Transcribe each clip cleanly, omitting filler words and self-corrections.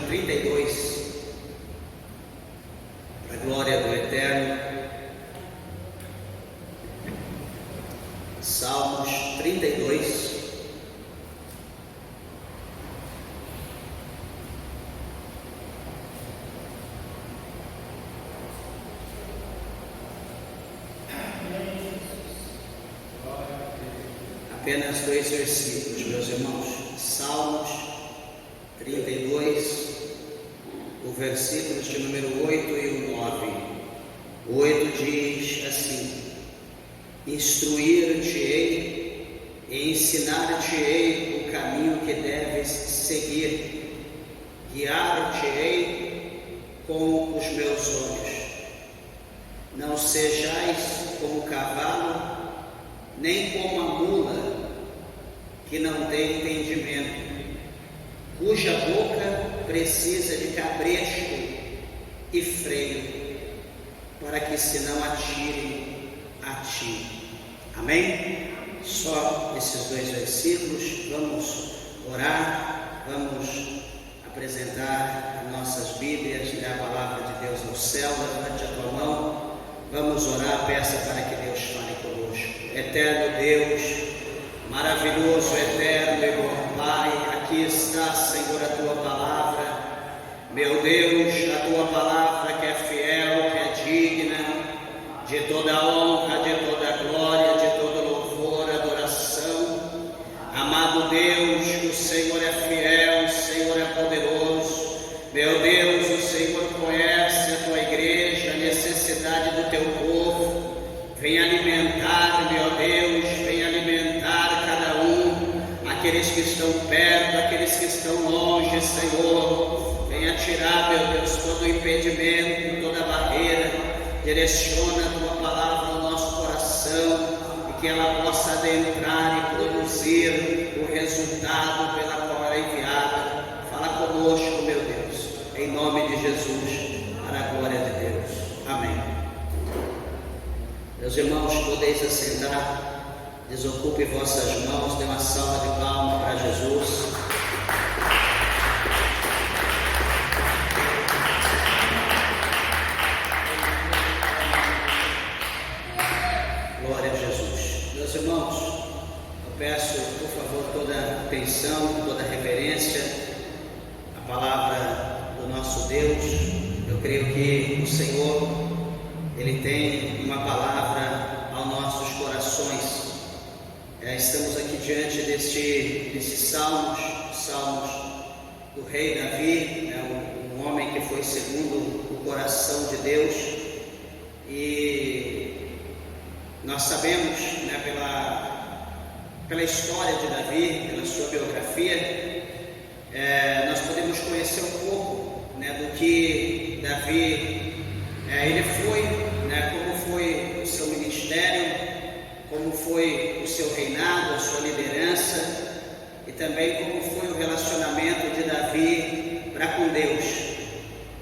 32, para a glória do Eterno. Salmos 32. Apenas 2 versículos, meus irmãos. Salmos 32, o versículos de número 8 e o 9. O 8 diz assim: Instruir-te-ei e ensinar-te-ei o caminho que deves seguir, guiar-te-ei com os meus olhos. Não sejais como o cavalo, nem como a mula, que não tem entendimento, cuja boca precisa de cabresto e freio, para que se não atirem a ti. Amém? Só esses 2 versículos. Vamos orar, vamos apresentar nossas Bíblias, ler a palavra de Deus no céu. Levante a tua mão, vamos orar, peça para que Deus fale conosco. Eterno Deus, maravilhoso, eterno e bom Pai, aqui está, Senhor, a tua palavra. Meu Deus, a tua palavra que é fiel, que é digna de toda honra, de toda glória, de todo louvor, adoração. Amado Deus, o Senhor é fiel, o Senhor é poderoso. Meu Deus, o Senhor conhece a tua igreja, a necessidade do teu povo. Vem alimentar, meu Deus, vem alimentar cada um, aqueles que estão perto, aqueles que estão longe, Senhor. Venha tirar, meu Deus, todo o impedimento, toda a barreira. Direciona a tua palavra ao nosso coração e que ela possa adentrar e produzir o resultado pela qual ela é enviada. Fala conosco, meu Deus, em nome de Jesus, para a glória de Deus. Amém. Meus irmãos, podeis assentar, desocupe vossas mãos, dê uma salva de palmas para Jesus. Glória a Jesus. Meus irmãos, eu peço, por favor, toda atenção, toda reverência à palavra do nosso Deus. Eu creio que o Senhor, Ele tem uma palavra aos nossos corações. Estamos aqui diante desses salmos do rei Davi, um homem que foi segundo o coração de Deus. E nós sabemos, pela história de Davi, pela sua biografia, nós podemos conhecer um pouco do que Davi ele foi, como foi o seu ministério, como foi o seu reinado, a sua liderança, e também como foi o relacionamento de Davi para com Deus.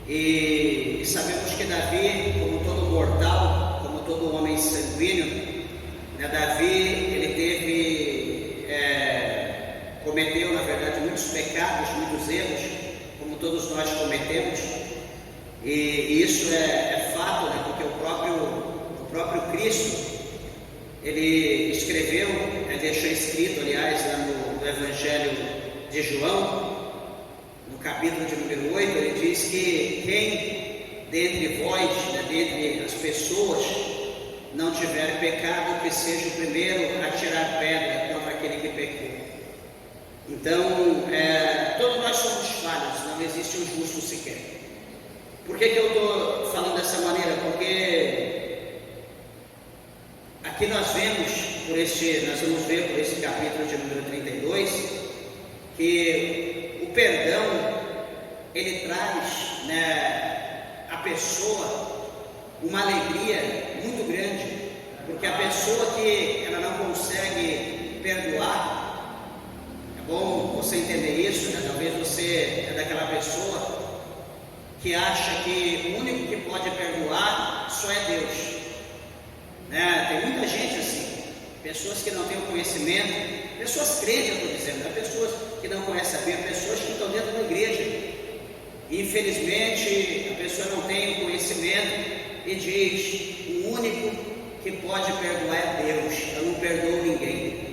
E sabemos que Davi, como todo mortal, como todo homem sanguíneo, Davi ele cometeu, na verdade, muitos pecados, muitos erros, como todos nós cometemos. E isso é fato, porque o próprio Cristo, ele escreveu, deixou escrito, aliás, lá no Evangelho de João, no capítulo de número 8, ele diz que quem dentre vós, dentre as pessoas, não tiver pecado, que seja o primeiro a tirar pedra contra aquele que pecou. Então, todos nós somos falhos, não existe um justo sequer. Por que eu estou falando dessa maneira? Porque aqui nós vamos ver por esse capítulo de número 32, que o perdão, ele traz à pessoa uma alegria muito grande, porque a pessoa que ela não consegue perdoar, é bom você entender isso, talvez você é daquela pessoa que acha que o único que pode perdoar só é Deus. Tem muita gente assim, pessoas que não têm o conhecimento, pessoas crentes, eu estou dizendo, pessoas que não conhecem a Bíblia, pessoas que estão dentro da igreja, Infelizmente, a pessoa não tem o conhecimento e diz: o único que pode perdoar é Deus, eu não perdoo ninguém.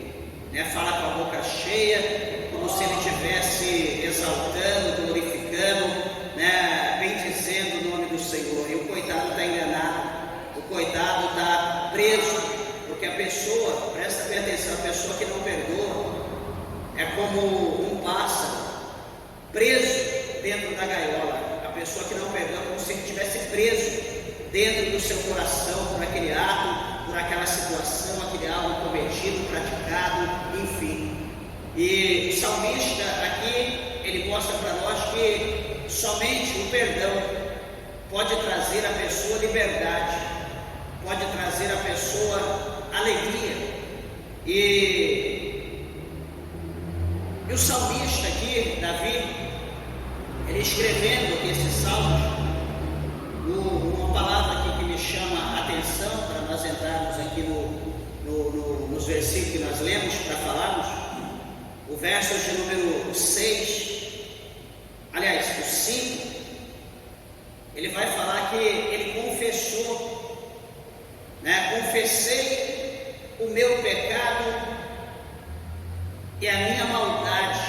Fala com a boca cheia, como se ele estivesse exaltando, glorificando, bendizendo o nome do Senhor. E o coitado está enganado, o coitado está preso, porque a pessoa, presta bem atenção, a pessoa que não perdoa é como um pássaro preso dentro da gaiola. A pessoa que não perdoa é como se ele estivesse preso dentro do seu coração por aquele ato, por aquela situação, aquele algo cometido, praticado, enfim. E o salmista aqui, ele mostra para nós que somente o perdão pode trazer à pessoa liberdade, pode trazer à pessoa alegria. E o salmista aqui, Davi, ele escrevendo esses salmos, uma palavra aqui que me chama a atenção para nós entrarmos aqui nos versículos que nós lemos para falarmos, o verso de número 6, aliás, o 5, ele vai falar que ele confessou, confessei o meu pecado e a minha maldade.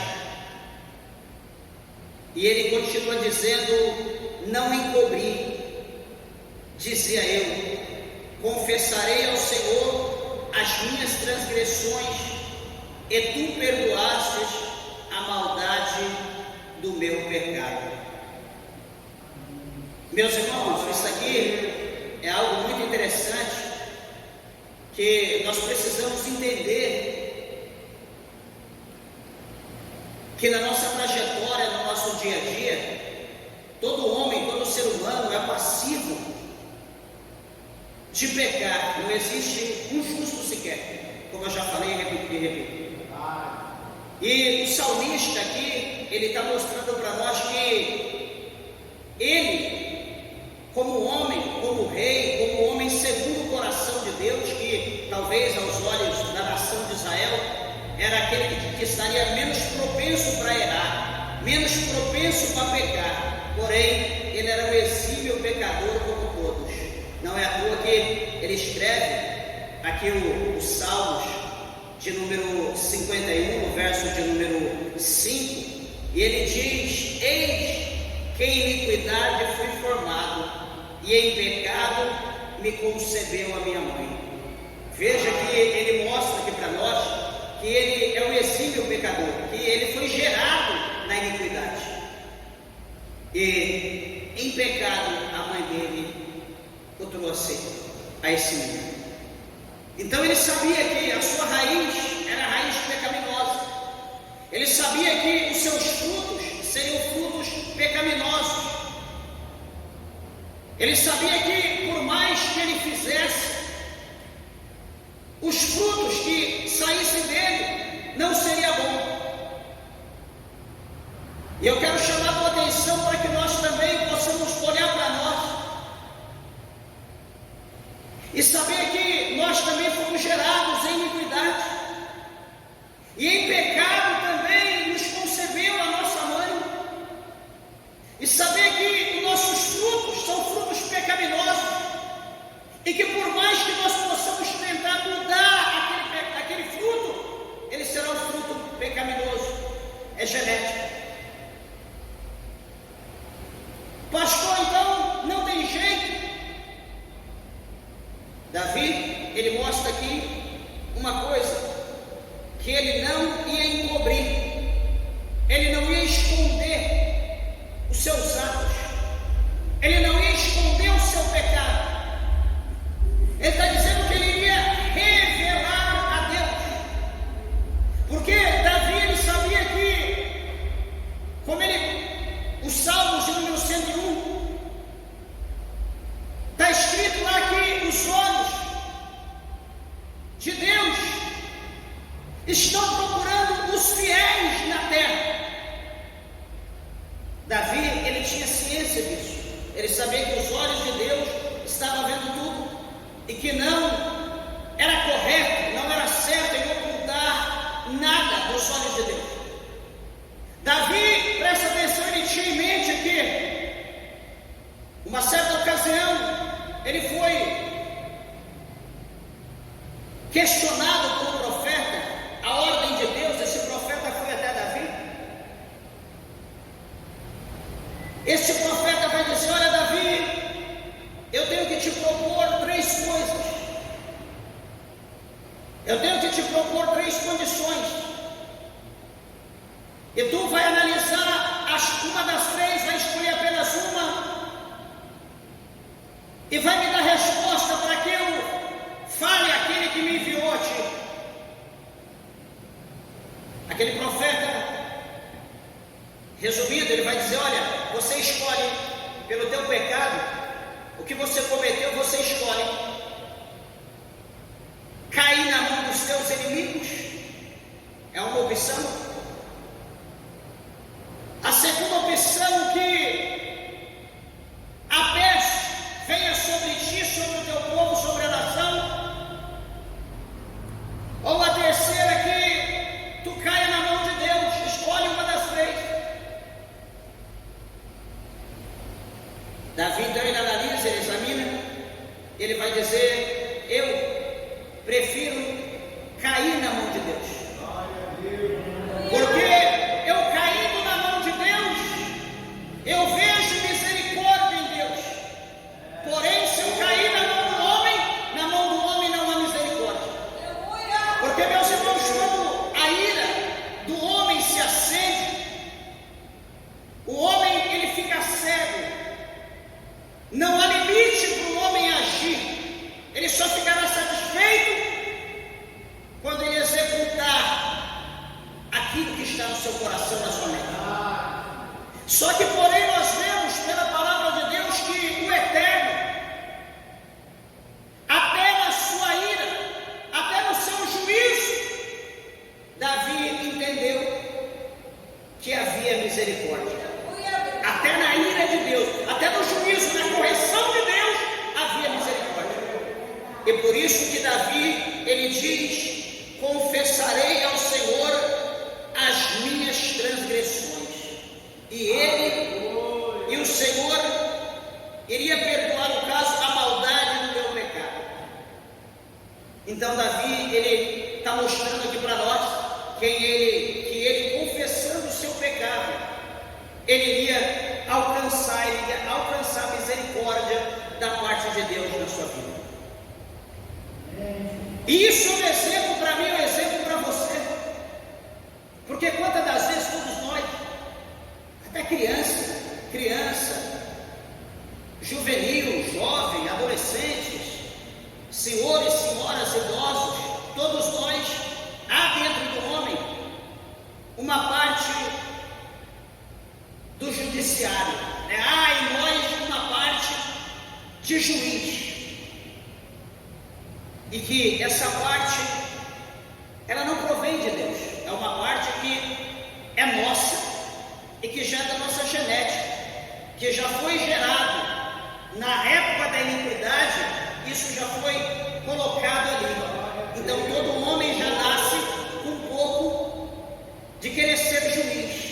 E ele continua dizendo: não encobri, dizia eu, confessarei ao Senhor as minhas transgressões, e tu perdoastes a maldade do meu pecado. Meus irmãos, isso aqui é algo muito interessante, que nós precisamos entender que na nossa trajetória, no nosso dia a dia, todo homem, todo ser humano é passivo de pecar. Não existe um justo sequer, como eu já falei e repito. E o salmista aqui, ele está mostrando para nós que ele, como homem, como rei, como homem segundo o coração de Deus, que talvez aos olhos da nação de Israel era aquele que estaria menos propenso para errar, menos propenso para pecar, porém ele era um exímio pecador como todos. Não é à toa que ele escreve aqui os Salmos de número 51, o verso de número 5, e ele diz: eis que em iniquidade fui formado, e em pecado me concebeu a minha mãe. Veja que ele mostra aqui para nós que ele é um exímio pecador, que ele foi gerado na iniquidade, e em pecado a mãe dele o trouxe a esse mundo. Então ele sabia que a sua raiz era raiz pecaminosa, ele sabia que os seus frutos seriam frutos pecaminosos, ele sabia que por mais que ele fizesse, os frutos que saíssem dele não seria bom. E eu quero chamar a tua atenção para que nós também possamos olhar para nós e saber que nós também fomos gerados em iniquidade, e em pecado também nos concebeu a nossa mãe, e saber que os nossos frutos são frutos pecaminosos, e que por mais que nós possamos tentar mudar aquele fruto, ele será um fruto pecaminoso. É genético. Pastor, então não tem jeito. Davi, ele mostra aqui uma coisa, que ele não ia encobrir, ele não ia esconder os seus atos, ele não ia esconder o seu pecado. Ele está dizendo que ele iria revelar a Deus, porque Davi, ele sabia que, como os Salmos de número 101, está escrito lá que os olhos de Deus estão procurando os fiéis na terra. Davi, ele tinha ciência disso, ele sabia que os olhos de Deus estavam vendo tudo, e que não era correto, não era certo em ocultar nada dos olhos de Deus. Davi, presta atenção, ele tinha em mente que questionado por um profeta, a ordem de Deus, esse profeta foi até Davi. Esse profeta vai dizer: olha, Davi, eu tenho que te propor 3 coisas. Eu tenho que te propor 3 condições. E tu vai analisar uma das 3, vai escolher apenas uma, e vai me dar resposta para que eu fale aquele que me enviou a ti. Aquele profeta, resumindo, ele vai dizer: olha, você escolhe pelo teu pecado, o que você cometeu, você escolhe cair na mão dos teus inimigos, é uma opção. A segunda opção, que a peste venha sobre ti, sobre o teu povo, sobre a nação. Ou a terceira, que tu caia na mão de Deus. Escolhe uma das 3. Davi, então, ele analisa, ele examina, ele vai dizer: eu prefiro cair na mão de Deus. Porque eu caindo na mão de Deus, eu vejo misericórdia em Deus. Porém, se eu cair na mão do homem não há misericórdia. Porque, meus irmãos, quando a ira do homem se acende, o homem, ele fica cego. Não há limite para o homem agir. Ele só ficará satisfeito quando ele executar aquilo que está no seu coração, na sua mente. Só que, porém, nós vemos pela palavra de Deus que o Eterno, até na sua ira, até no seu juízo, Davi entendeu que havia misericórdia. Até na ira de Deus, até no juízo, na correção de Deus, havia misericórdia. E por isso que Davi, ele diz: confessarei ao Senhor as minhas transgressões, e o Senhor iria perdoar, no caso, a maldade do meu pecado. Então Davi, ele está mostrando aqui para nós que ele confessando o seu pecado, ele iria alcançar a misericórdia da parte de Deus na sua vida. E isso é um exemplo para mim, é um exemplo para você. Porque quantas das vezes todos nós, até criança, juvenil, jovem, adolescentes, senhores, senhoras, idosos, todos nós, há dentro do homem uma parte do judiciário, há em nós uma parte de juiz. E que essa parte, ela não provém de Deus, é uma parte que é nossa e que já é da nossa genética, que já foi gerado na época da iniquidade, isso já foi colocado ali. Então todo homem já nasce com um pouco de querer ser juiz.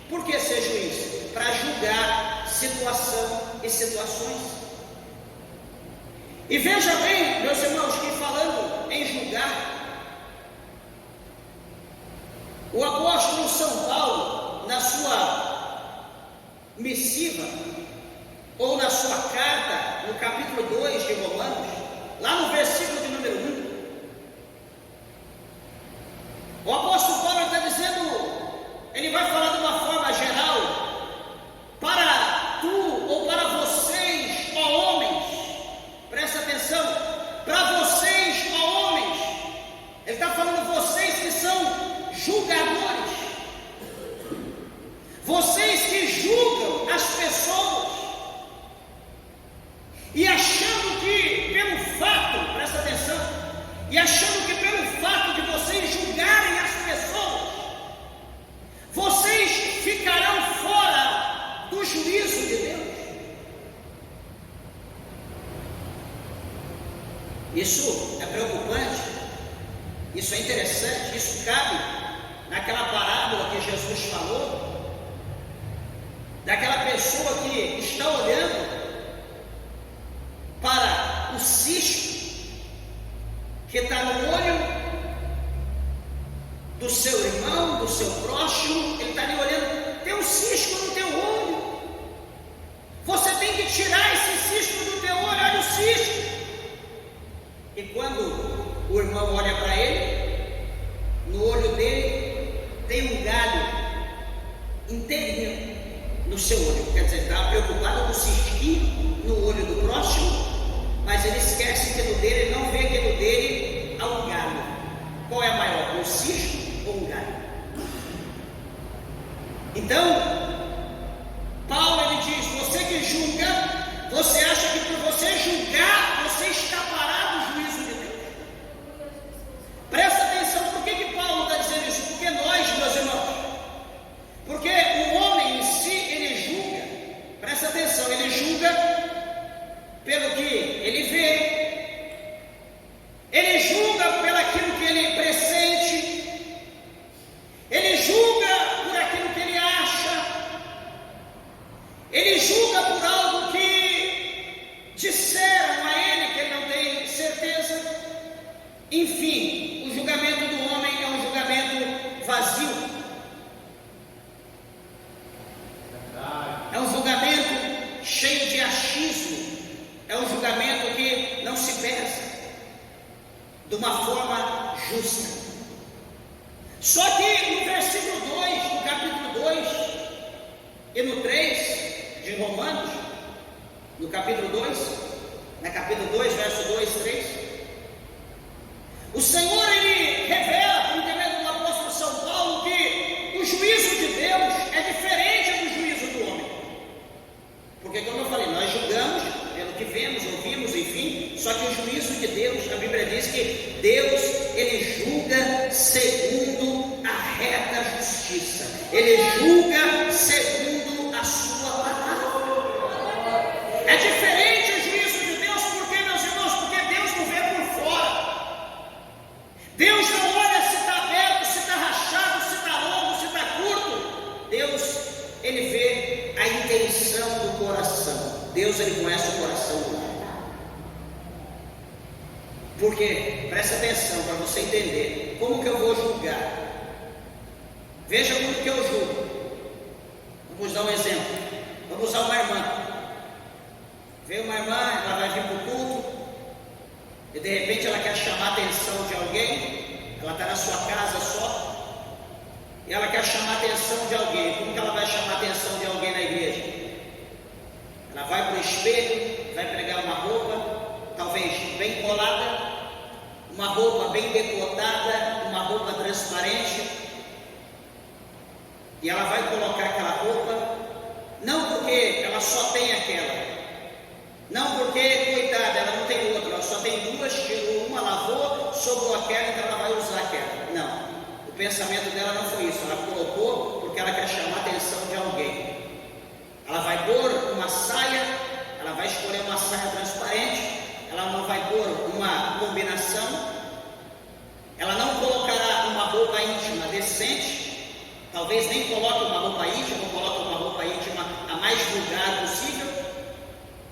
Por que ser juiz? Para julgar situação e situações. E veja bem, meus irmãos, que falando em julgar, o apóstolo São Paulo, na sua missiva, ou na sua carta, no capítulo 2 de Romanos, lá no versículo de número 1, o apóstolo Paulo está dizendo, ele vai falar de uma forma geral, para tu ou para vocês, ó homens, presta atenção, para vocês, ó homens, ele está falando vocês que são julgadores, vocês que julgam as pessoas, e achando que pelo fato, presta atenção, e achando que pelo fato de vocês julgarem as pessoas, vocês ficarão fora do juízo de Deus. Isso é preocupante, isso é interessante, isso cabe naquela parábola que Jesus falou, daquela pessoa que está olhando para o cisco que está no olho do seu irmão, do seu próximo. Ele está ali olhando, tem um cisco no teu olho, você tem que tirar esse cisco do teu olho, olha o cisco. E quando o irmão olha para ele, no olho dele tem um galho inteirinho no seu olho. Quer dizer, ele estava preocupado com o cisquinho no olho do próximo, mas ele esquece que no dele, ele não vê que no dele há um galho. Qual é maior, um cisco ou um galho? Então, Paulo ele diz: você que julga, você acha que por você julgar, você escapará do juízo de Deus? Presta atenção, por que Paulo está dizendo isso? Porque nós, meus irmãos, porque o homem em si, ele julga, presta atenção, ele julga pelo que ele vê, ele julga pelo aquilo que ele pressente, ele julga por aquilo que ele acha, ele julga por algo que disseram a ele que ele não tem certeza. Enfim, o julgamento do homem é um julgamento vazio, é um julgamento cheio de achismo, é um julgamento que não se pesa de uma forma justa. Só que no versículo 2, no capítulo 2 e no 3 de Romanos, no capítulo 2, no capítulo 2, verso 2 e 3, o Senhor ele revela, por intermédio do apóstolo São Paulo, que o juízo de Deus é diferente do juízo do homem. Porque, como eu falei, nós julgamos pelo que vemos, ouvimos, enfim. Só que o juízo de Deus, a Bíblia diz que Deus, ele julga segundo a reta justiça. Ele julga segundo a sua palavra. É diferente o juízo de Deus, porque, meus irmãos, porque Deus não vê por fora. Deus não olha se está aberto, se está rachado, se está longo, se está curto. Deus, ele vê a intenção do coração. Deus, ele conhece o coração do homem. Porque, presta atenção para você entender como que eu vou julgar. Veja como que eu julgo. Vamos dar um exemplo. Vamos usar uma irmã. Vem uma irmã, ela vai vir para o culto e de repente ela quer chamar a atenção de alguém. Ela está na sua casa só e ela quer chamar a atenção de alguém. Como que ela vai chamar a atenção de alguém na igreja? Ela vai para o espelho, vai pegar uma roupa, talvez bem colada, uma roupa bem decotada, uma roupa transparente, e ela vai colocar aquela roupa, não porque ela só tem aquela, não porque, coitada, ela não tem outra, ela só tem duas, tirou uma, lavou, sobrou aquela, então ela vai usar aquela. Não, o pensamento dela não foi isso, ela colocou porque ela quer chamar a atenção de alguém. Ela vai pôr uma saia, ela vai escolher uma saia transparente, ela não vai pôr uma combinação, ela não colocará uma roupa íntima decente, talvez nem coloque uma roupa íntima, ou coloque uma roupa íntima a mais vulgar possível,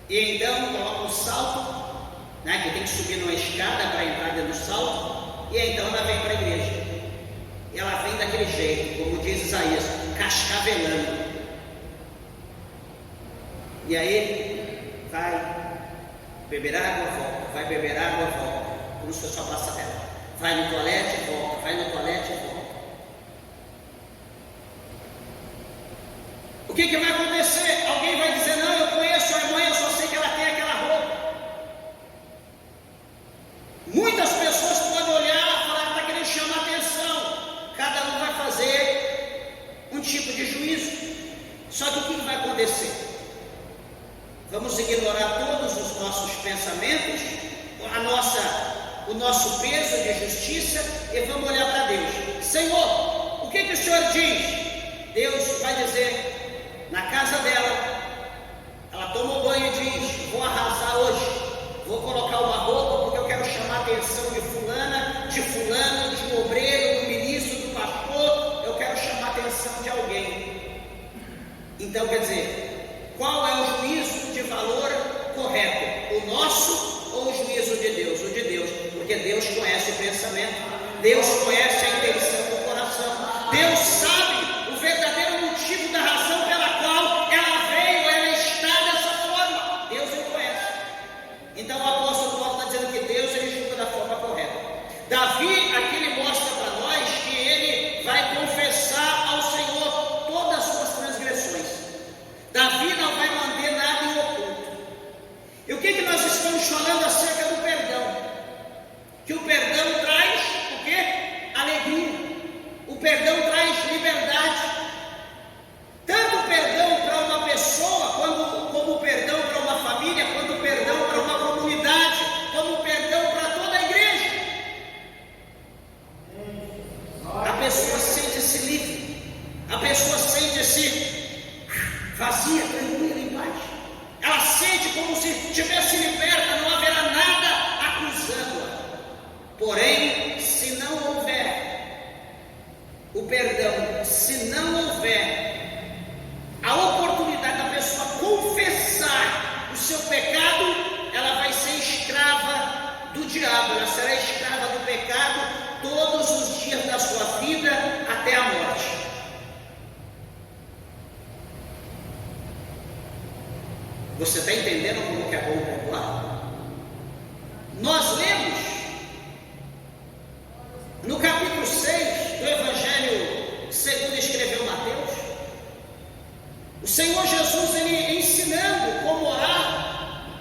e então coloca um salto, né, que tem que subir numa escada para entrar dentro do salto, e então ela vem para a igreja, e ela vem daquele jeito, como diz Isaías, cascavelando. E aí, vai beber água, volta, vai beber água, volta, como se fosse só passadela. Vai no toalete, volta, vai no toalete, volta. O que vai acontecer? Alguém vai dizer: não, eu conheço a irmã, eu só sei que ela tem aquela roupa. Muitas pessoas podem olhar e falar: está querendo chamar atenção. Cada um vai fazer um tipo de juízo. Só que o que vai acontecer? Vamos ignorar todos os nossos pensamentos, o nosso peso de justiça, e vamos olhar para Deus. Senhor, o que o Senhor diz? Deus vai dizer, na casa dela, ela toma o banho e diz: vou arrasar hoje, vou colocar uma roupa porque eu quero chamar a atenção de fulana, de fulano, de um obreiro, do ministro, do pastor, eu quero chamar a atenção de alguém. Então, quer dizer, qual é o juízo de valor correto? O nosso ou o juízo de Deus? O de Deus, porque Deus conhece o pensamento, Deus conhece a intenção do coração, Deus sabe o verdadeiro motivo da razão pela qual ela veio, ela está dessa forma. Deus o conhece. Então o apóstolo Paulo está dizendo que Deus ele julga da forma correta. Davi aqui ele mostra para nós que ele vai confessar ao Senhor todas as suas transgressões. Davi não vai manter nada em oculto. E o que nós estamos falando acerca do perdão? Que o perdão traz o quê? Alegria. O perdão traz liberdade. Tanto o perdão para uma pessoa, como o perdão para uma família, quanto o perdão para uma comunidade, como o perdão para toda a igreja. A pessoa sente-se livre, a pessoa sente-se vazia, tranquila, em paz. Ela sente como se estivesse liberta, não haverá nada acusando-a. Porém, se não houver o perdão, se não houver a oportunidade da pessoa confessar o seu pecado, ela vai ser escrava do diabo, ela será escrava do pecado todos os dias da sua vida até a morte. Você está entendendo como que é bom perdoar? Nós lemos no capítulo 6 do Evangelho segundo escreveu Mateus, o Senhor Jesus ele ensinando como orar,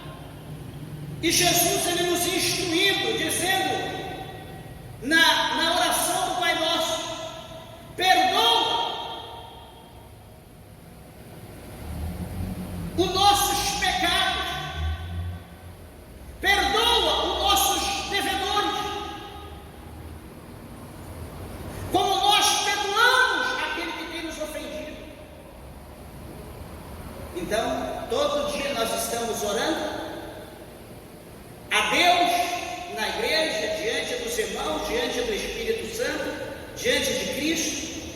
e Jesus ele nos instruindo, dizendo na oração do Pai Nosso: perdoa os nossos pecados, perdoa os nossos devedores, como nós perdoamos aquele que tem nos ofendido. Então, todo dia nós estamos orando a Deus, na igreja, diante dos irmãos, diante do Espírito Santo, diante de Cristo.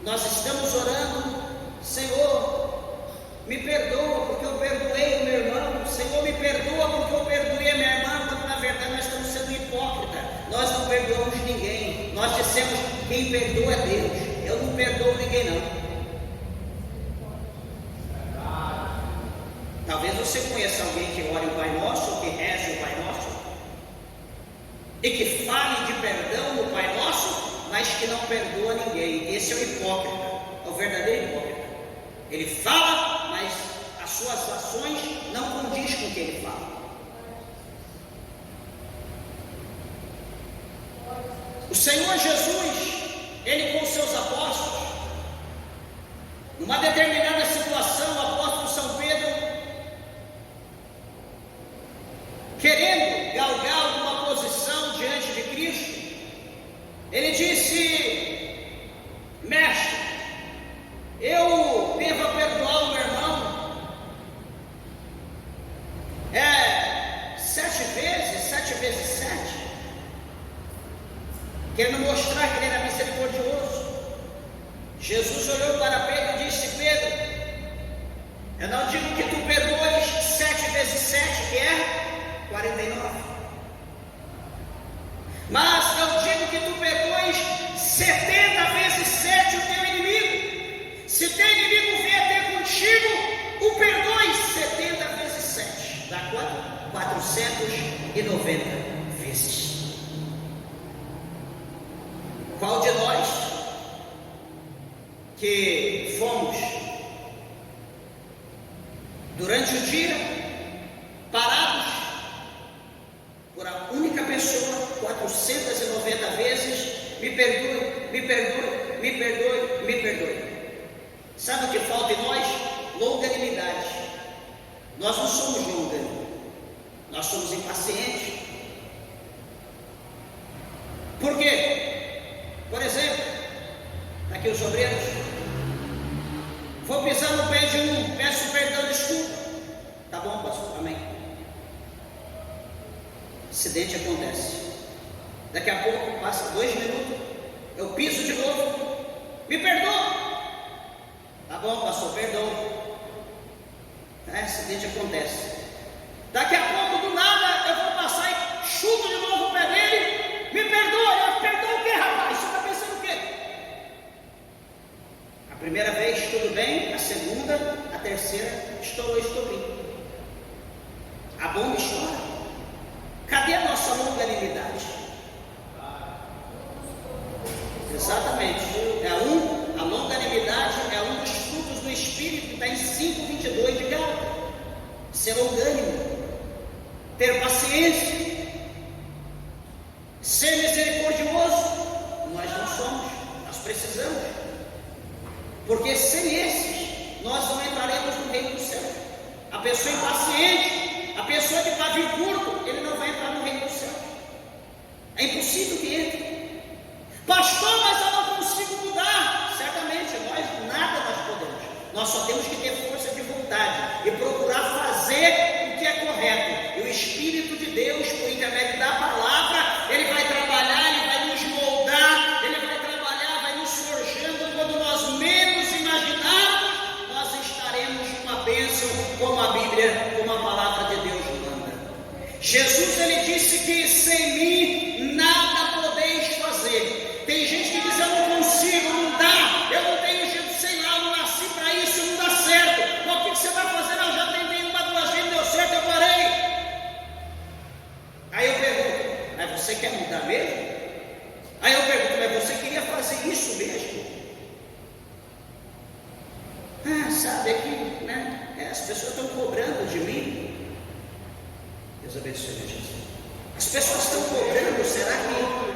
Nós estamos orando: Senhor, me perdoa porque eu perdoei o meu irmão, Senhor, me perdoa porque eu perdoei a minha irmã, quando na verdade nós estamos sendo hipócritas. Nós não perdoamos ninguém. Nós dissemos: quem perdoa é Deus, eu não perdoo ninguém não. Talvez você conheça alguém que ore o Pai Nosso, ou que reze o Pai Nosso, e que fale de perdão no Pai Nosso, mas que não perdoa ninguém. Esse é o hipócrita, é o verdadeiro hipócrita. Ele fala, mas as suas ações não condiz com o que ele fala. O Senhor Jesus, ele com seus apóstolos, numa determinada situação, o apóstolo São Pedro, querendo galgar alguma posição diante de Cristo, ele disse: mestre, eu devo perdoar o meu irmão 7 vezes 7, querendo mostrar que ele era misericordioso. Jesus olhou para Pedro e disse: Pedro, eu não digo que tu perdoes 7 vezes 7, que é 49, mas eu digo que tu perdoes 70 vezes 7 o teu inimigo. Se teu inimigo vier ter contigo, o perdoe 70 vezes 7, dá quanto? 490 vezes. Qual de nós que fomos durante o dia parados por a única pessoa 490 vezes: me perdoe, me perdoe, me perdoe, me perdoe? Sabe o que falta em nós? Longanimidade. Nós não somos longânimos, nós somos impacientes. Por quê? Por exemplo, aqui os obreiros, vou pisar no pé de um, peço perdão, desculpa. Tá bom, pastor, amém. Acidente acontece, daqui a pouco passa 2 minutos, eu piso de novo, me perdoa. Tá bom, pastor, perdoa. Acidente acontece, daqui a pouco do nada eu vou Primeira vez, tudo bem. A segunda, a terceira, estourou. A bomba estoura. Cadê a nossa longanimidade? Exatamente. A longanimidade é um dos frutos do Espírito, que está em 5:22 de Gálatas. Ser longânimo, ter paciência, ser misericordioso. Nós não somos, nós precisamos. Porque sem esses, nós não entraremos no reino do céu. A pessoa impaciente, a pessoa de pavio curto, ele não vai entrar no reino do céu. É impossível que entre. Pastor, mas eu não consigo mudar. Certamente, nada nós podemos. Nós só temos que ter força de vontade e procurar fazer o que é correto. E o Espírito de Deus, por intermédio da palavra, ele vai trabalhar, ele vai nos moldar, ele vai trabalhar, vai nos forjando. Quando nós menos imaginarmos, nós estaremos uma bênção, como a Bíblia, como a palavra de Deus manda. Jesus, ele disse que sem mim nada podeis fazer. Tem gente que diz: eu não consigo, não dá, eu não tenho jeito, sei lá, eu não nasci para isso, não dá certo. Mas o que você vai fazer? Eu já tentei uma, duas vezes, não deu certo, eu parei. Aí eu pergunto: mas você quer mudar mesmo? Aí eu pergunto: mas você queria fazer isso mesmo? Sabe aqui, né? As pessoas estão cobrando de mim. Deus abençoe, Jesus. As pessoas estão cobrando, será que...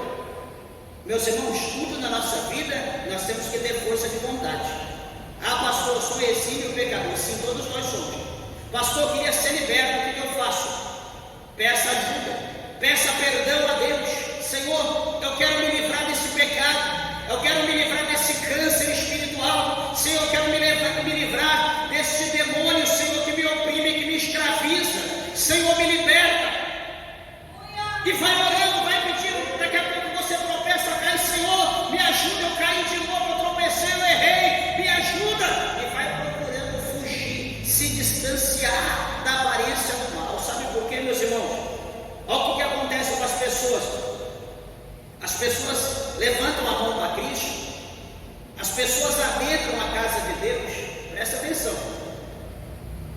Meus irmãos, tudo na nossa vida nós temos que ter força de vontade. Pastor, eu sou exímio pecador. Sim, todos nós somos. Pastor, eu queria ser liberto, o que eu faço? Peça ajuda, peça perdão a Deus. Senhor, eu quero me livrar desse pecado, eu quero me livrar desse câncer espiritual. Senhor, eu quero me livrar desse demônio, Senhor, que me oprime, que me escraviza. Senhor, me liberta. E vai orando, vai pedindo. Daqui a pouco você tropeça, cai. Senhor, me ajuda, eu caí de novo, eu tropecei, eu errei, me ajuda. E vai procurando fugir, se distanciar da aparência do mal. Sabe por quê, meus irmãos? Olha o que acontece com as pessoas. As pessoas levantam a mão para Cristo, as pessoas adentram a casa de Deus. Presta atenção.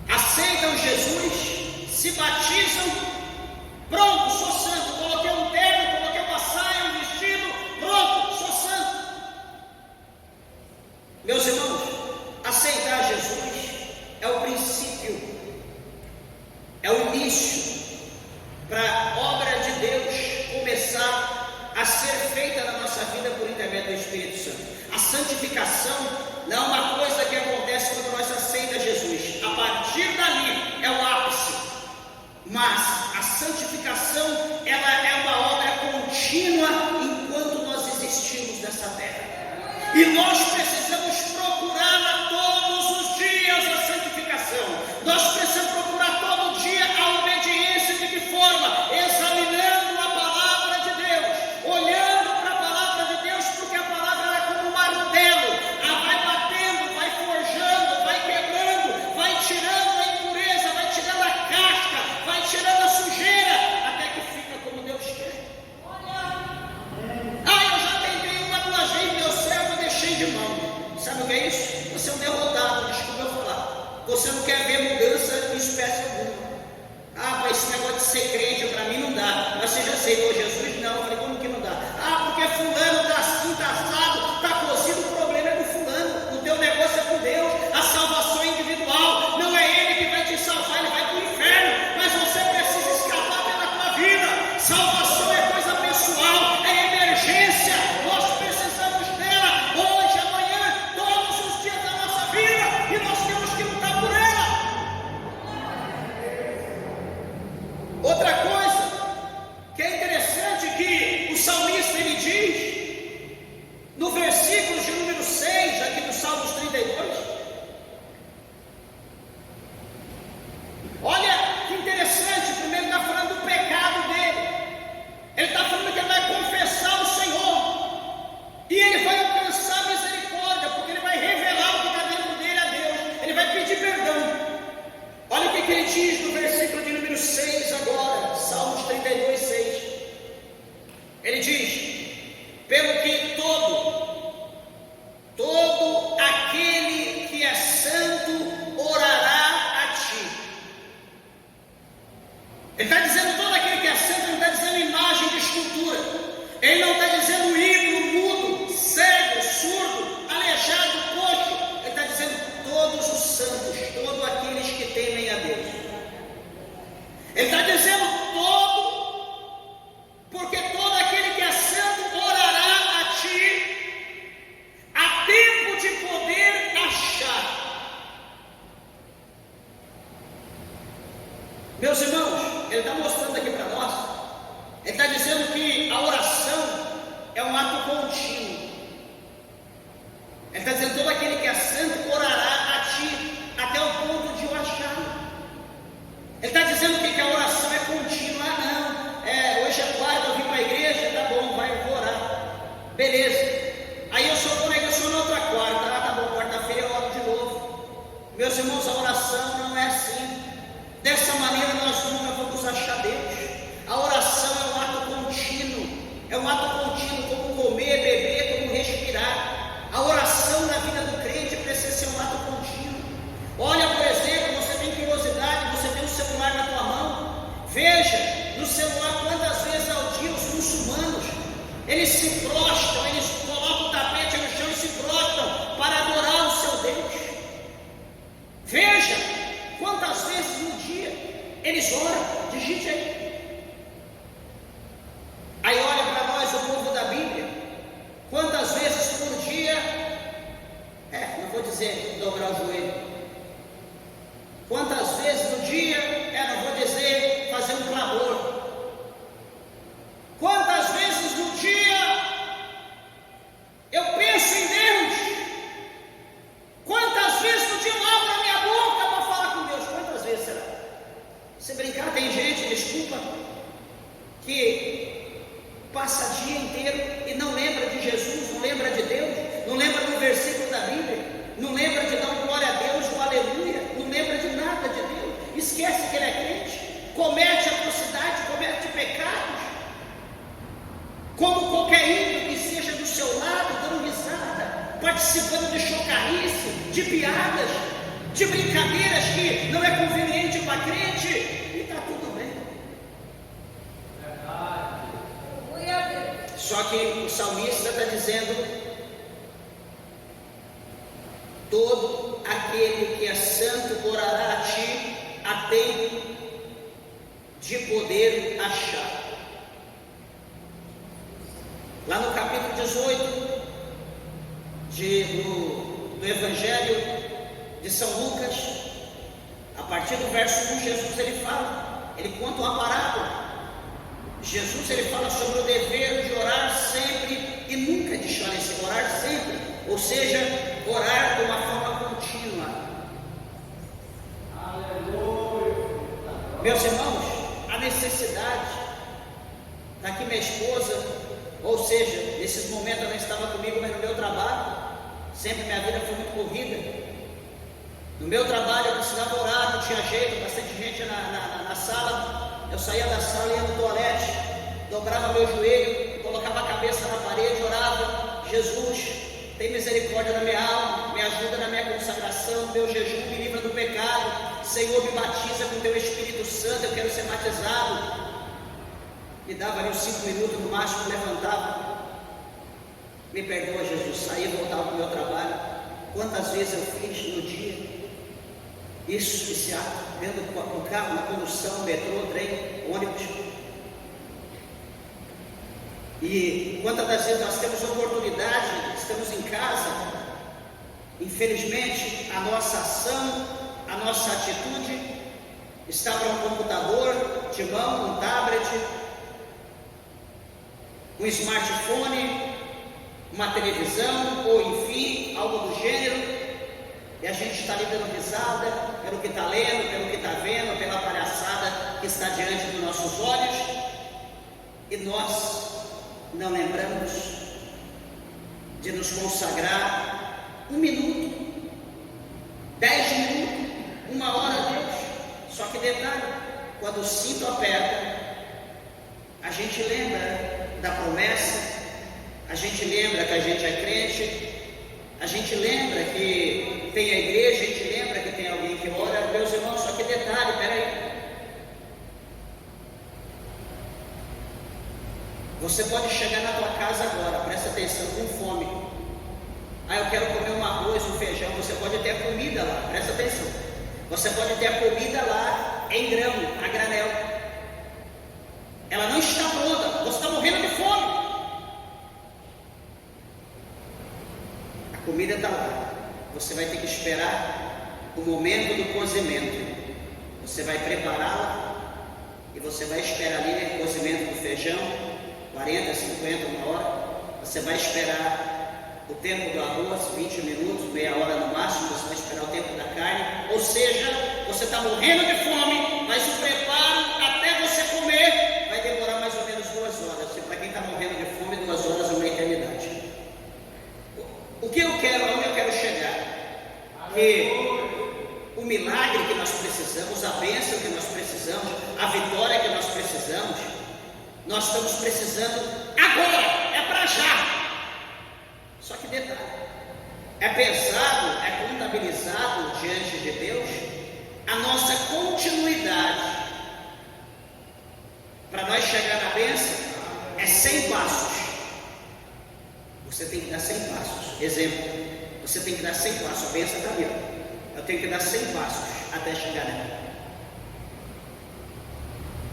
Aceitam Jesus, se batizam. Pronto, sou santo. Coloquei um terno, coloquei uma saia, um vestido. Pronto, sou santo. Meus irmãos, aceitar Jesus é o princípio, é o início para a obra de Deus começar a ser feita na nossa vida por intermédio do Espírito Santo. A santificação não é uma coisa que acontece quando nós aceitamos Jesus. A partir dali é o ápice. Mas a santificação, ela é uma obra contínua enquanto nós existimos nessa terra. E nós precisamos procurar todos os dias a santificação. Nós precisamos procurar todo dia a obediência. De que forma? Examinando a palavra de Deus, olhando para a palavra de Deus, porque a palavra é como um martelo. Ela vai batendo, vai forjando, vai quebrando, vai tirando a impureza, vai tirando a casca, vai tirando a sujeira, até que fica como Deus quer. Eu já tentei uma, duas vezes, deu certo, eu deixei de mão. Sabe o que é isso? Você é um derrotado, desculpa eu falar. Você não quer ver mudança em espécie alguma. Mas esse negócio de ser crente para mim não dá. Mas você já aceitou Jesus? Não. Eu falei: como que não dá? Porque fulano está assim, está assado, está cozido. O problema é do fulano. O teu negócio é com Deus. A salvação é individual. Não é Ele que vai te salvar, Ele vai para o inferno. Mas você precisa escapar pela tua vida. Salvação é coisa pessoal, é emergência. Nós precisamos dela hoje, amanhã, todos os dias da nossa vida. E nós temos que lutar por ela. Outra coisa que é interessante, que o salmista ele diz no versículo de número 6 aqui do Salmos 32. Olha que interessante. Primeiro ele está falando do pecado dele. Ele está falando que ele vai confessar o Senhor, e ele vai alcançar misericórdia, porque ele vai revelar o que está dentro dele a Deus. Ele vai pedir perdão. Olha o que ele diz no versículo de número 6 agora, Salmos 32, 6. Ele diz: pelo que todo aquele Meus irmãos, ele está mostrando aqui para nós, ele está dizendo que a oração é um ato contínuo. Ele está dizendo: todo aquele que é santo orará a ti até o ponto de o achar. Ele está dizendo que a oração é contínua. Hoje é quarta, eu vim para a igreja, tá bom, vou orar, beleza. Aí eu só vou na igreja na outra quarta, tá bom, quarta-feira eu oro de novo. Meus irmãos, a oração não é assim. Dessa maneira nós nunca vamos achar Deus. A oração é um ato contínuo, como comer, beber, como respirar. A oração na vida do crente precisa ser um ato contínuo. Olha, por exemplo, você tem curiosidade, você tem um celular na tua mão, veja no celular quantas vezes ao dia os muçulmanos, eles se prostam, eles colocam o tapete no chão e se prostam para adorar o seu Deus. Veja quantas vezes no dia eles oram, digite aí. Aí olha para nós, o povo da Bíblia, quantas vezes por dia, não vou dizer dobrar o joelho, quantas vezes no dia, não vou dizer fazer um clamor, quantas vezes no dia eu penso em Deus, quantas vezes no dia eu abro a minha boca para falar com Deus, quantas vezes será? Se brincar, tem gente, desculpa, que passa o dia inteiro e não lembra de Jesus, não lembra de Deus, não lembra do versículo da Bíblia, não lembra de dar um glória a Deus, um aleluia, não lembra de nada de Deus, esquece que ele é crente, comete atrocidade, comete pecados, como qualquer ímpio que seja do seu lado, dando risada, participando de chocarrice, de piadas, de brincadeiras que não é conveniente para crente, e está tudo bem. Só que o salmista está dizendo: todo aquele que é santo orará a ti a tempo de poder achar. Lá no capítulo 18 do Evangelho de São Lucas, a partir do verso 1, Jesus ele conta uma parábola. Jesus ele fala sobre o dever de orar sempre e nunca desfalecer, orar sempre, ou seja, orar de uma forma contínua. Aleluia. Meus irmãos, a necessidade, está aqui minha esposa, ou seja, nesses momentos ela estava comigo, mas no meu trabalho, sempre minha vida foi muito corrida. No meu trabalho eu precisava orar, não tinha jeito, bastante gente na sala. Eu saía da sala, ia no toalete, dobrava meu joelho, colocava a cabeça na parede, orava: Jesus, tem misericórdia da minha alma, me ajuda na minha consagração, no meu jejum, me livra do pecado. Senhor, me batiza com teu Espírito Santo, eu quero ser batizado. Me dava ali uns 5 minutos no máximo, levantava: me perdoa, Jesus. Saía e voltava para o meu trabalho. Quantas vezes eu fiz no dia isso, esse ato, dentro do carro, na condução, metrô, trem, ônibus. E quantas das vezes nós temos oportunidade, estamos em casa, infelizmente a nossa ação, a nossa atitude está para um computador de mão, um tablet, um smartphone, uma televisão, ou enfim, algo do gênero. E a gente está ali dando risada pelo que está lendo, pelo que está vendo, pela palhaçada que está diante dos nossos olhos, e nós não lembramos de nos consagrar 1 minuto, 10 minutos, 1 hora a Deus. Só que detalhe, quando o cinto aperta, a gente lembra da promessa, a gente lembra que a gente é crente, a gente lembra que tem a igreja, a gente lembra que tem alguém que ora. Meus irmãos, só que detalhe, peraí, você pode chegar na tua casa agora, presta atenção, com fome. Eu quero comer um arroz, um feijão. Você pode ter a comida lá, presta atenção, você pode ter a comida lá em grão, a granel, ela não está pronta, você está morrendo de fome. A comida está lá, você vai ter que esperar o momento do cozimento. Você vai prepará-la, você vai esperar ali o cozimento do feijão, 40, 50, uma hora. Você vai esperar o tempo do arroz, 20 minutos, meia hora no máximo. Você vai esperar o tempo da carne. Ou seja, você está morrendo de fome, mas o preparo até você comer vai demorar mais ou menos 2 horas. Para quem está morrendo de fome, 2 horas é uma eternidade. O que eu quero, onde eu quero chegar? Que o milagre que nós precisamos, a bênção que nós precisamos, a vitória que nós precisamos, nós estamos precisando agora, é para já. Só que detalhe, é pensado, é contabilizado diante de Deus a nossa continuidade. Para nós chegar na bênção, é 100 passos. Você tem que dar 100 passos. Exemplo, você tem que dar 100 passos. A bênção está ali, ó. Eu tenho que dar 100 passos até chegar nela.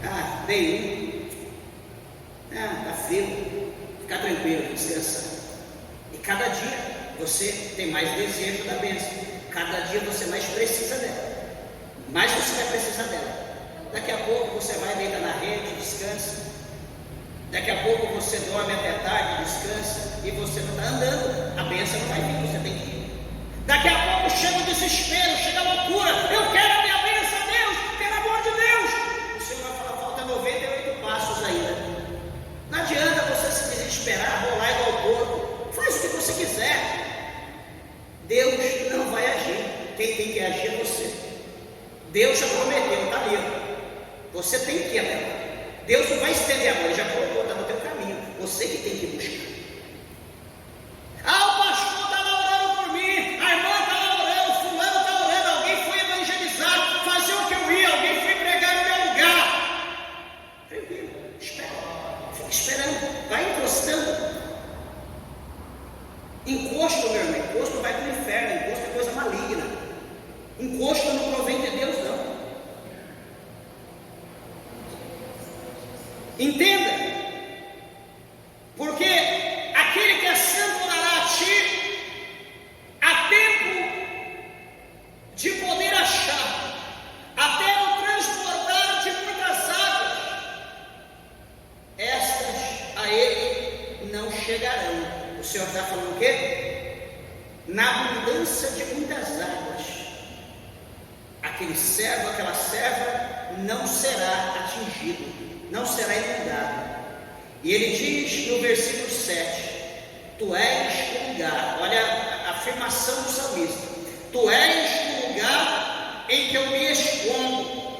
Ah, dei um. Ah, está frio. Fica tranquilo, descansa. E cada dia você tem mais desejo da bênção. Cada dia você mais precisa dela. Mais você vai precisar dela. Daqui a pouco você vai deitar na rede, descansa. Daqui a pouco você dorme até tarde, descansa. E você não está andando. A bênção não vai vir, você tem que ir. Daqui a pouco chega o desespero, chega a loucura. Eu quero a minha bênção, Deus, pelo amor de Deus. O Senhor vai falar, falta 98 passos ainda. Não adianta você se desesperar, rolar igual porco. Faz o que você quiser. Deus não vai agir. Quem tem que agir é você. Deus já prometeu, está ali. Você tem que ir até lá. Deus não vai estender a mão, Ele já colocou, está no teu caminho. Você que tem que buscar. Ah, o pastor está lá orando por mim, a irmã está lá orando, o fulano está orando, alguém foi evangelizar, fazer o que eu ia, alguém foi pregar no meu lugar. Tranquilo, espera. Fica esperando, vai encostando. Encosto, meu irmão, encosto vai para o inferno, encosto é coisa maligna. Encosto não provém de Deus, não. Entenda, porque aquele que é santo dará a ti a tempo de poder achar, até o transbordar de muitas águas, estas a ele não chegarão. O Senhor está falando o quê? Na abundância de muitas águas, aquele servo, aquela serva não será atingido, não será inundado. E ele diz no versículo 7: Tu és o lugar, olha a afirmação do salmista: Tu és o lugar em que eu me escondo,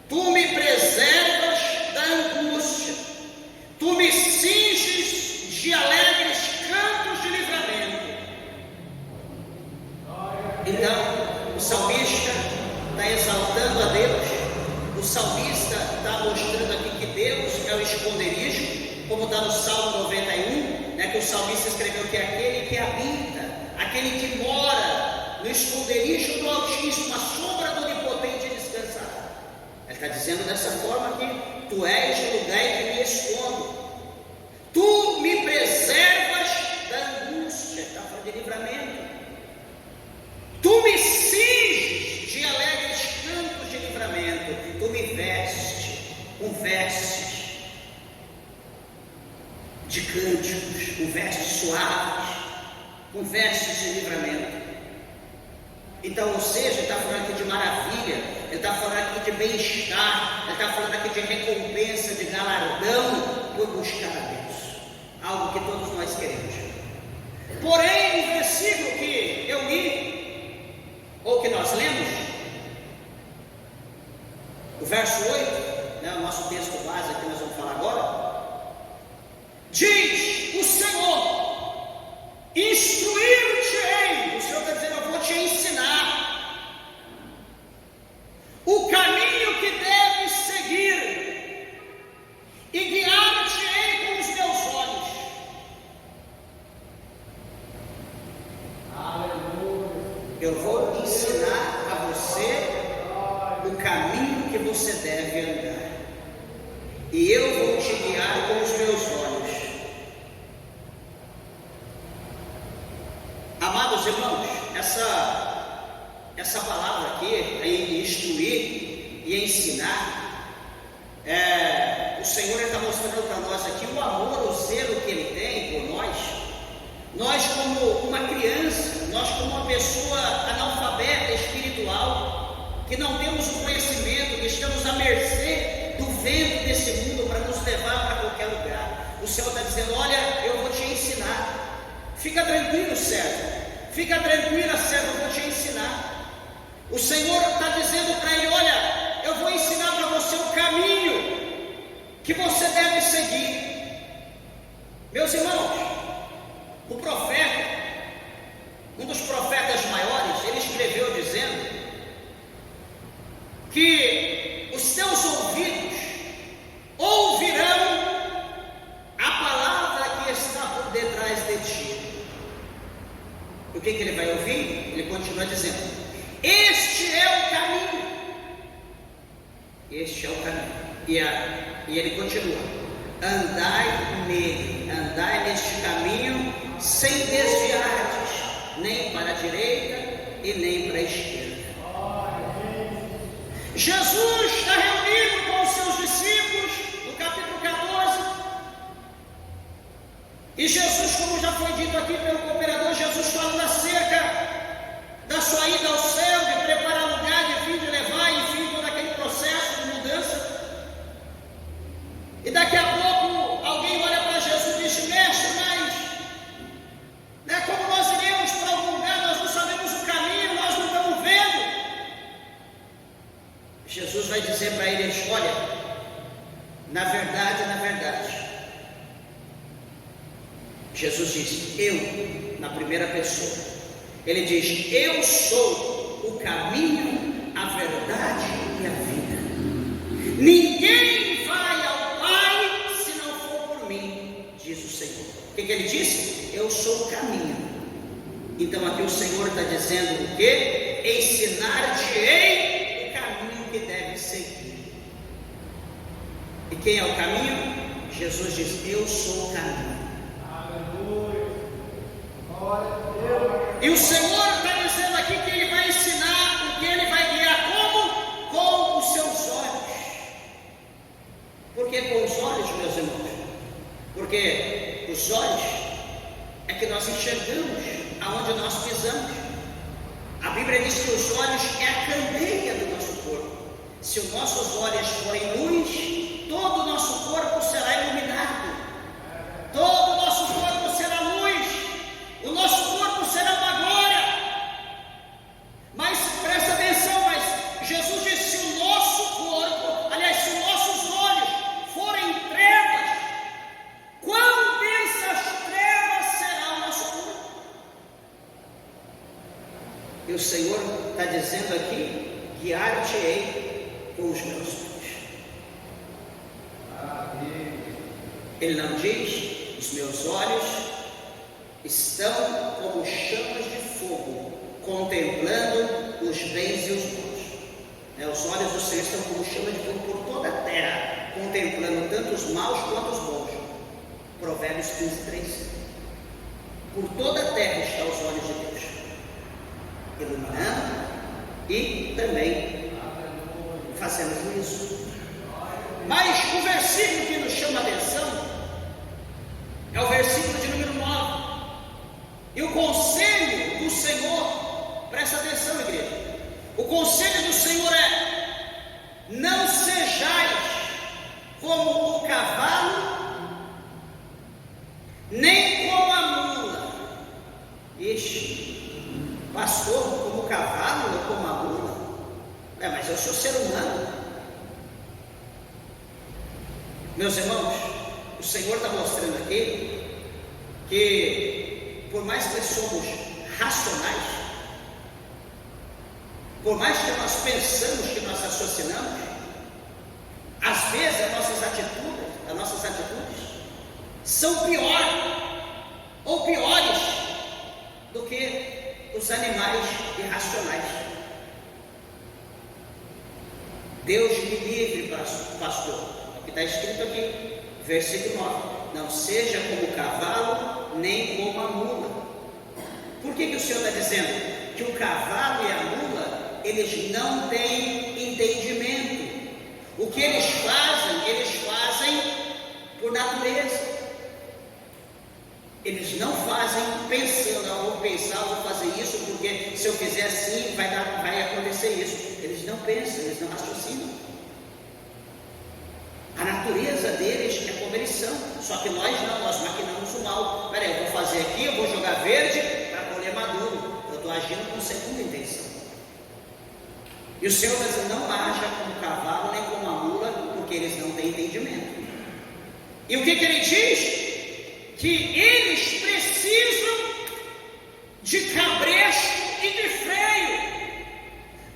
tu me preservas da angústia, tu me cinges de alegres cantos de livramento. Então, o salmista está exaltando a Deus. O salmista está mostrando aqui que Deus é o esconderijo, como está no Salmo 91, né, que o salmista escreveu que é aquele que habita, aquele que mora no esconderijo do Altíssimo, a sombra do Onipotente descansará. Ele está dizendo dessa forma que tu és o lugar em que me escondo, tu me preservas da angústia, está falando de livramento, tu me cinges de alegres cantos de livramento, tu me vestes com vestes de cânticos, com vestes suaves, com vestes de livramento. Então, ou seja, ele está falando aqui de maravilha, ele está falando aqui de bem-estar, ele está falando aqui de recompensa, de galardão por buscar a Deus, algo que todos nós queremos. Porém, o versículo que eu li, ou que nós lemos, o verso 8, né, o nosso texto base que nós vamos falar agora, diz: o Senhor, instruir-te-ei. O Senhor está dizendo: eu vou te ensinar o caminho que deves seguir e guiar-te-ei com os meus olhos. Eu vou ensinar a você o caminho que você deve andar, e eu vou te guiar com os meus olhos. Amados irmãos, essa palavra aqui, instruir e ensinar, O Senhor está mostrando para nós aqui o amor, o zelo que Ele tem por nós. Nós como uma criança, nós como uma pessoa analfabeta espiritual, que não temos o conhecimento, que estamos à mercê do vento desse mundo para nos levar para qualquer lugar. O Senhor está dizendo: olha, eu vou te ensinar. Fica tranquilo, servo. Fica tranquila, servo, eu vou te ensinar. O Senhor está dizendo para ele: olha, eu vou ensinar para você o caminho que você deve seguir. Meus irmãos, o profeta, um dos profetas maiores, ele escreveu dizendo que os teus ouvidos ouvirão a palavra que está por detrás de ti. O que ele vai ouvir? Ele continua dizendo: este é o caminho. Este é o caminho. E ele continua: andai nele, andai neste caminho, sem desviardes, nem para a direita e nem para a esquerda. Jesus está reunido com os seus discípulos, no capítulo 14. E Jesus, como já foi dito aqui pelo cooperador, Jesus fala acerca da sua ida ao céu, de preparar lugar, de fim de levar, enfim, todo aquele processo de mudança. E daqui a pouco alguém olha para Jesus e diz: mestre, mas como nós iremos para algum lugar, nós não sabemos o caminho, nós não estamos vendo. Jesus vai dizer para eles: olha, na verdade, Jesus diz, eu, na primeira pessoa, ele diz: eu sou o caminho, a verdade e a vida. Ninguém vai ao Pai se não for por mim, diz o Senhor. O que ele disse? Eu sou o caminho. Então aqui o Senhor está dizendo o quê? Ensinar-te-ei o caminho que deve seguir. E quem é o caminho? Jesus diz: eu sou o caminho. E o Senhor está dizendo aqui que Ele vai ensinar, o que Ele vai guiar como? Com os seus olhos. Por que com os olhos, meus irmãos? Porque os olhos é que nós enxergamos aonde nós pisamos. A Bíblia diz que os olhos é a candeia do nosso corpo. Se os nossos olhos forem luz, todo o nosso corpo será iluminado. Todo o nosso corpo será luz. O nosso corpo será uma glória. Mas presta atenção, Jesus disse: se o nosso corpo, aliás, se os nossos olhos forem trevas, quão densas trevas será o nosso corpo? E o Senhor está dizendo aqui: guiar-te-ei com os meus olhos. Ele não diz: os meus olhos estão como chamas de fogo, contemplando os bens e os bons. Os olhos do Senhor estão como chamas de fogo por toda a terra, contemplando tanto os maus quanto os bons. Provérbios 15:3. Por toda a terra estão os olhos de Deus, iluminando e também fazendo juízo. Mas o versículo que nos chama a atenção é o versículo de número 9. E o conselho do Senhor, presta atenção, igreja, o conselho do Senhor é: não sejais como o cavalo, nem como a mula. Pastor, como o cavalo ou como a mula? Mas eu sou ser humano. Meus irmãos, o Senhor está mostrando aqui que, por mais que somos racionais, por mais que nós pensamos, que nós raciocinamos, às vezes as nossas atitudes são piores do que os animais irracionais. Deus me livre, pastor. Está escrito aqui, versículo 9: não seja como o cavalo, nem como a mula. Por que o Senhor está dizendo que o cavalo e a mula, eles não têm entendimento? O que eles fazem Eles não fazem pensando, eu vou pensar, eu vou fazer isso, porque se eu fizer assim, vai acontecer isso. Eles não pensam, eles não raciocinam. A natureza deles é como eles são, só que nós não, nós maquinamos o mal. Peraí, eu vou fazer aqui, eu vou jogar verde para colher maduro. Eu estou agindo com segunda intenção. E o Senhor vai dizer, não haja como cavalo nem como a mula, porque eles não têm entendimento. E o que ele diz? Que eles precisam de cabresto e de freio,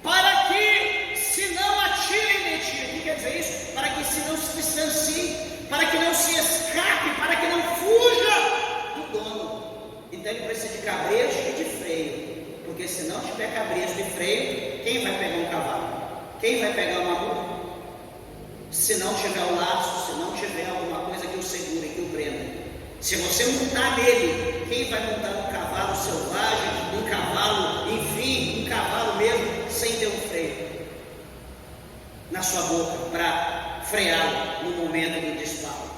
para que se não atirem de ti. O que quer dizer isso? Para que se não se distanciem, para que não se escape, para que não fuja do dono. Então ele precisa de cabresto e de freio, porque se não tiver cabresto e freio, quem vai pegar um cavalo? Quem vai pegar uma mula? Se não tiver o laço, se não tiver alguma coisa que o segure, que o prenda. Se você montar nele, quem vai montar um cavalo selvagem, um cavalo, enfim, um cavalo mesmo, sem ter um freio na sua boca, para freá-lo no momento do disparo?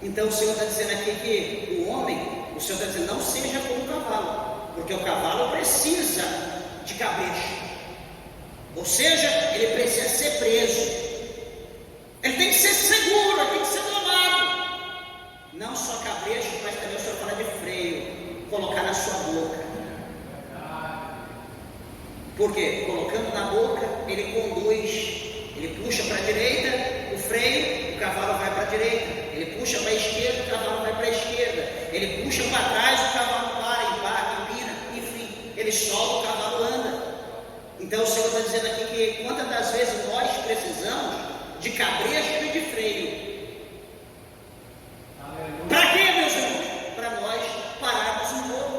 Então o Senhor está dizendo aqui que o homem, o Senhor está dizendo, não seja como o cavalo, porque o cavalo precisa de cabresto, ou seja, ele precisa ser preso, ele tem que ser seguro, ele tem que ser domado. Não só cabresto, mas também o Senhor fala de freio, colocar na sua boca. Por quê? Colocando na boca, ele conduz, ele puxa para a direita, o freio, o cavalo vai para a direita, ele puxa para a esquerda, o cavalo vai para a esquerda, ele puxa para trás, o cavalo para, embarca, empina, enfim, ele solta, o cavalo anda. Então o Senhor está dizendo aqui que quantas das vezes nós precisamos de cabresto e de freio. Para quê, meus irmãos? Para nós pararmos um pouco,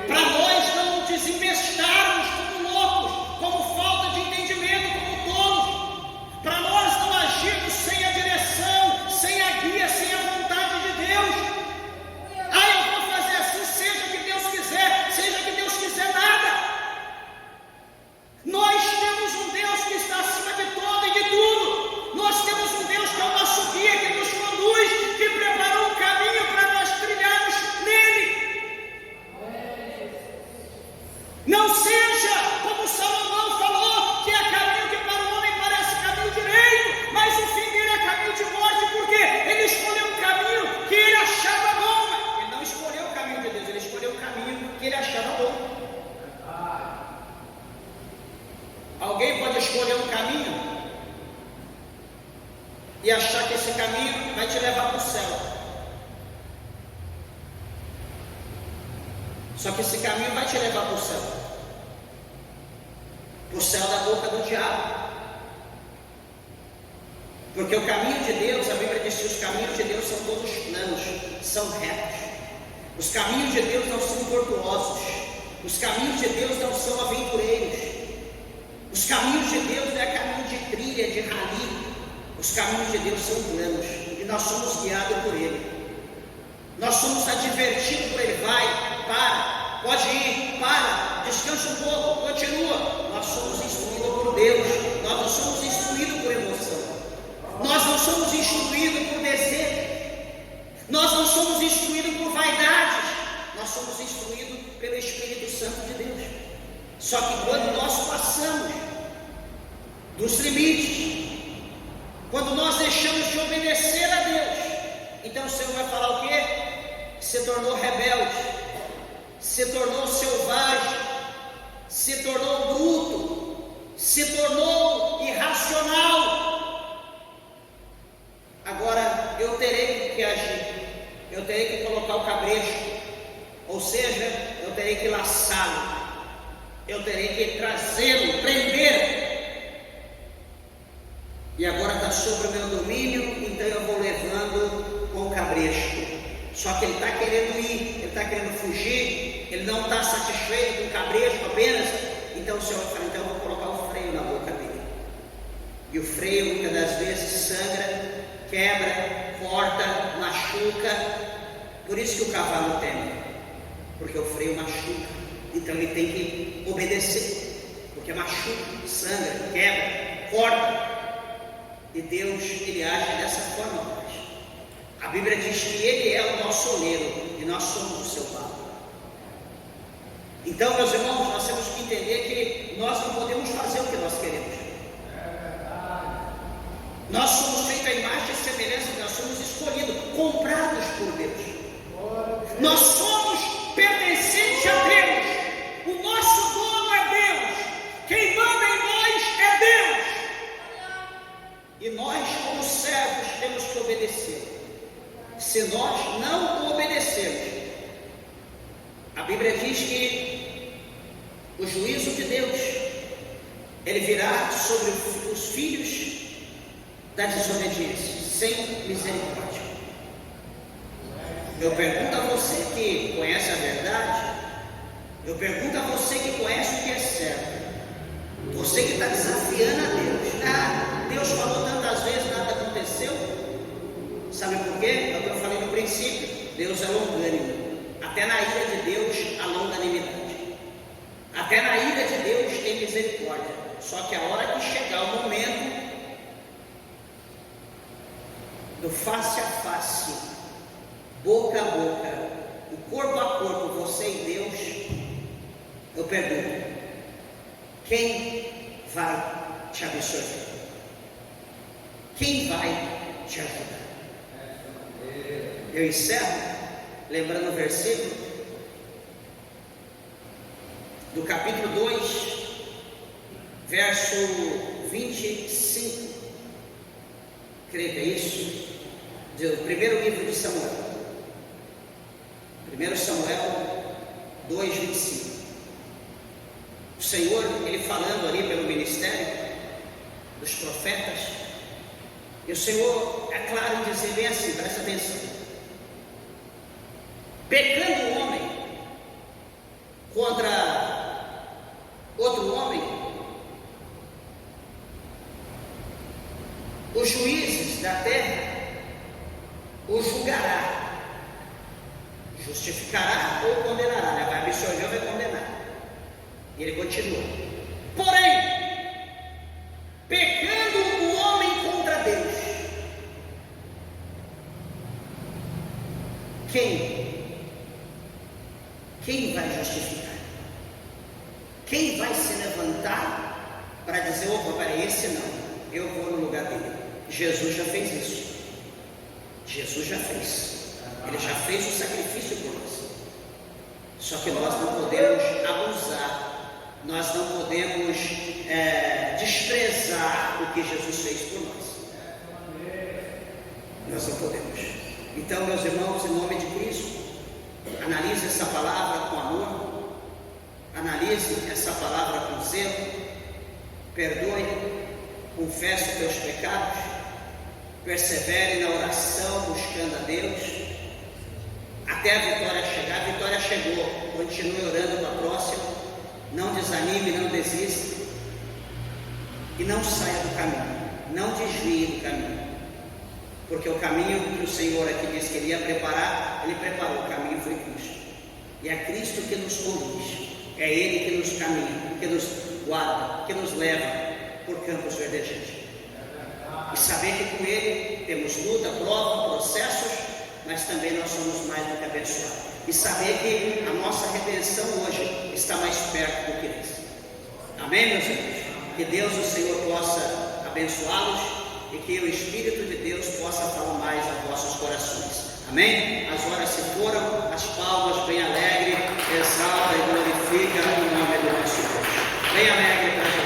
para nós não desinvestarmos como loucos, como falta de entendimento, como tolos, para nós não agirmos sem a direção, sem a guia, sem a vontade de Deus. Eu vou fazer assim, seja o que Deus quiser, seja o que Deus quiser, nada. Nós temos um Deus que está acima de todo e de tudo. Nós temos um Deus que é o nosso guia, que nos conduz, que preparou um caminho para nós trilharmos nele. Não seja como Salomão falou, que é caminho que para o homem parece caminho direito, mas o fim dele é caminho de morte, porque ele escolheu um caminho que ele achava bom. Ele não escolheu o caminho de Deus, ele escolheu o caminho que ele achava bom. Alguém pode escolher um caminho e achar que esse caminho vai te levar para o céu. Só que esse caminho vai te levar para o céu da boca do diabo. Porque o caminho de Deus, a Bíblia diz que os caminhos de Deus são todos planos, são retos. Os caminhos de Deus não são tortuosos. Os caminhos de Deus não são aventureiros. Os caminhos de Deus não é caminho de trilha, de rali. Os caminhos de Deus são planos e nós somos guiados por Ele. Nós somos advertidos por Ele. Vai, para, pode ir, para, descansa um pouco, continua. Nós somos instruídos por Deus. Nós não somos instruídos por emoção. Nós não somos instruídos por desejo. Nós não somos instruídos por vaidades. Nós somos instruídos pelo Espírito Santo de Deus. Só que quando nós passamos dos limites, quando nós deixamos de obedecer a Deus, então o Senhor vai falar o quê? Se tornou rebelde, se tornou selvagem, se tornou bruto, se tornou irracional. Agora eu terei que agir, eu terei que colocar o cabresto, ou seja, eu terei que laçá-lo, eu terei que trazê-lo, prender. E agora está sobre o meu domínio, então eu vou levando com o cabresto. Só que ele está querendo ir, ele está querendo fugir, ele não está satisfeito com o cabresto apenas. Então o Senhor vai falar, então eu vou colocar o freio na boca dele. E o freio muitas das vezes sangra, quebra, corta, machuca. Por isso que o cavalo teme, porque o freio machuca. Então ele tem que obedecer, porque machuca, sangra, quebra, corta. E Deus, Ele age dessa forma hoje. A Bíblia diz que Ele é o nosso oleiro e nós somos o seu barro. Então, meus irmãos, nós temos que entender que nós não podemos fazer o que nós queremos. Nós somos feitos à imagem e semelhança, nós somos escolhidos, comprados por Deus. Nós somos pertencentes a Deus. O nosso dono é Deus. Quem manda em nós é Deus. E nós, como servos, temos que obedecer. Se nós não obedecermos, a Bíblia diz que o juízo de Deus, ele virá sobre os filhos da desobediência, sem misericórdia. Eu pergunto a você que conhece a verdade, eu pergunto a você que conhece o que é certo, você que está desafiando a Deus. Deus falou tantas vezes, nada aconteceu. Sabe por quê? É o que eu falei no princípio. Deus é longânimo. Até na ira de Deus há longanimidade. Até na ira de Deus tem misericórdia. Só que a hora que chegar o momento do face a face, boca a boca, o corpo a corpo, você e Deus, eu pergunto: quem vai te absorver? Quem vai te ajudar? Eu encerro lembrando o versículo do capítulo 2, verso 25. Creio que é isso, do primeiro livro de Samuel. 1 Samuel 2, 25. O Senhor, Ele falando ali pelo ministério dos profetas, e o Senhor é claro em dizer bem assim, presta atenção: pecando o homem contra outro homem, os juízes da terra o julgará, justificará ou condenará, né? Vai absorver ou vai condenar. E ele continua: porém, pecando o homem contra Deus, quem vai justificar? Quem vai se levantar para dizer: opa, para esse não, eu vou no lugar dele? Jesus já fez isso. Jesus já fez. Ele já fez o sacrifício por nós. Só que nós não podemos abusar, nós não podemos desprezar o que Jesus fez por nós. Nós não podemos. Então, meus irmãos, em nome de Cristo, analise essa palavra com amor, analise essa palavra com zelo, perdoe, confesse os teus pecados, persevere na oração, buscando a Deus, até a vitória chegar. A vitória chegou, continue orando para a próxima, não desanime, não desista, e não saia do caminho, não desvie do caminho, porque o caminho que o Senhor aqui disse que Ele ia preparar, Ele preparou. O caminho foi Cristo, e é Cristo que nos conduz, é Ele que nos caminha, que nos guarda, que nos leva por campos verdejantes. E saber que com Ele temos luta, prova, processos, mas também nós somos mais do que abençoados. E saber que a nossa redenção hoje está mais perto do que isso. Amém, meus irmãos? Que Deus, o Senhor, possa abençoá-los e que o Espírito de Deus possa falar mais aos vossos corações. Amém? As horas se foram, as palmas bem alegre, exalta e glorifica o nome do nosso Deus. Bem alegre para Jesus.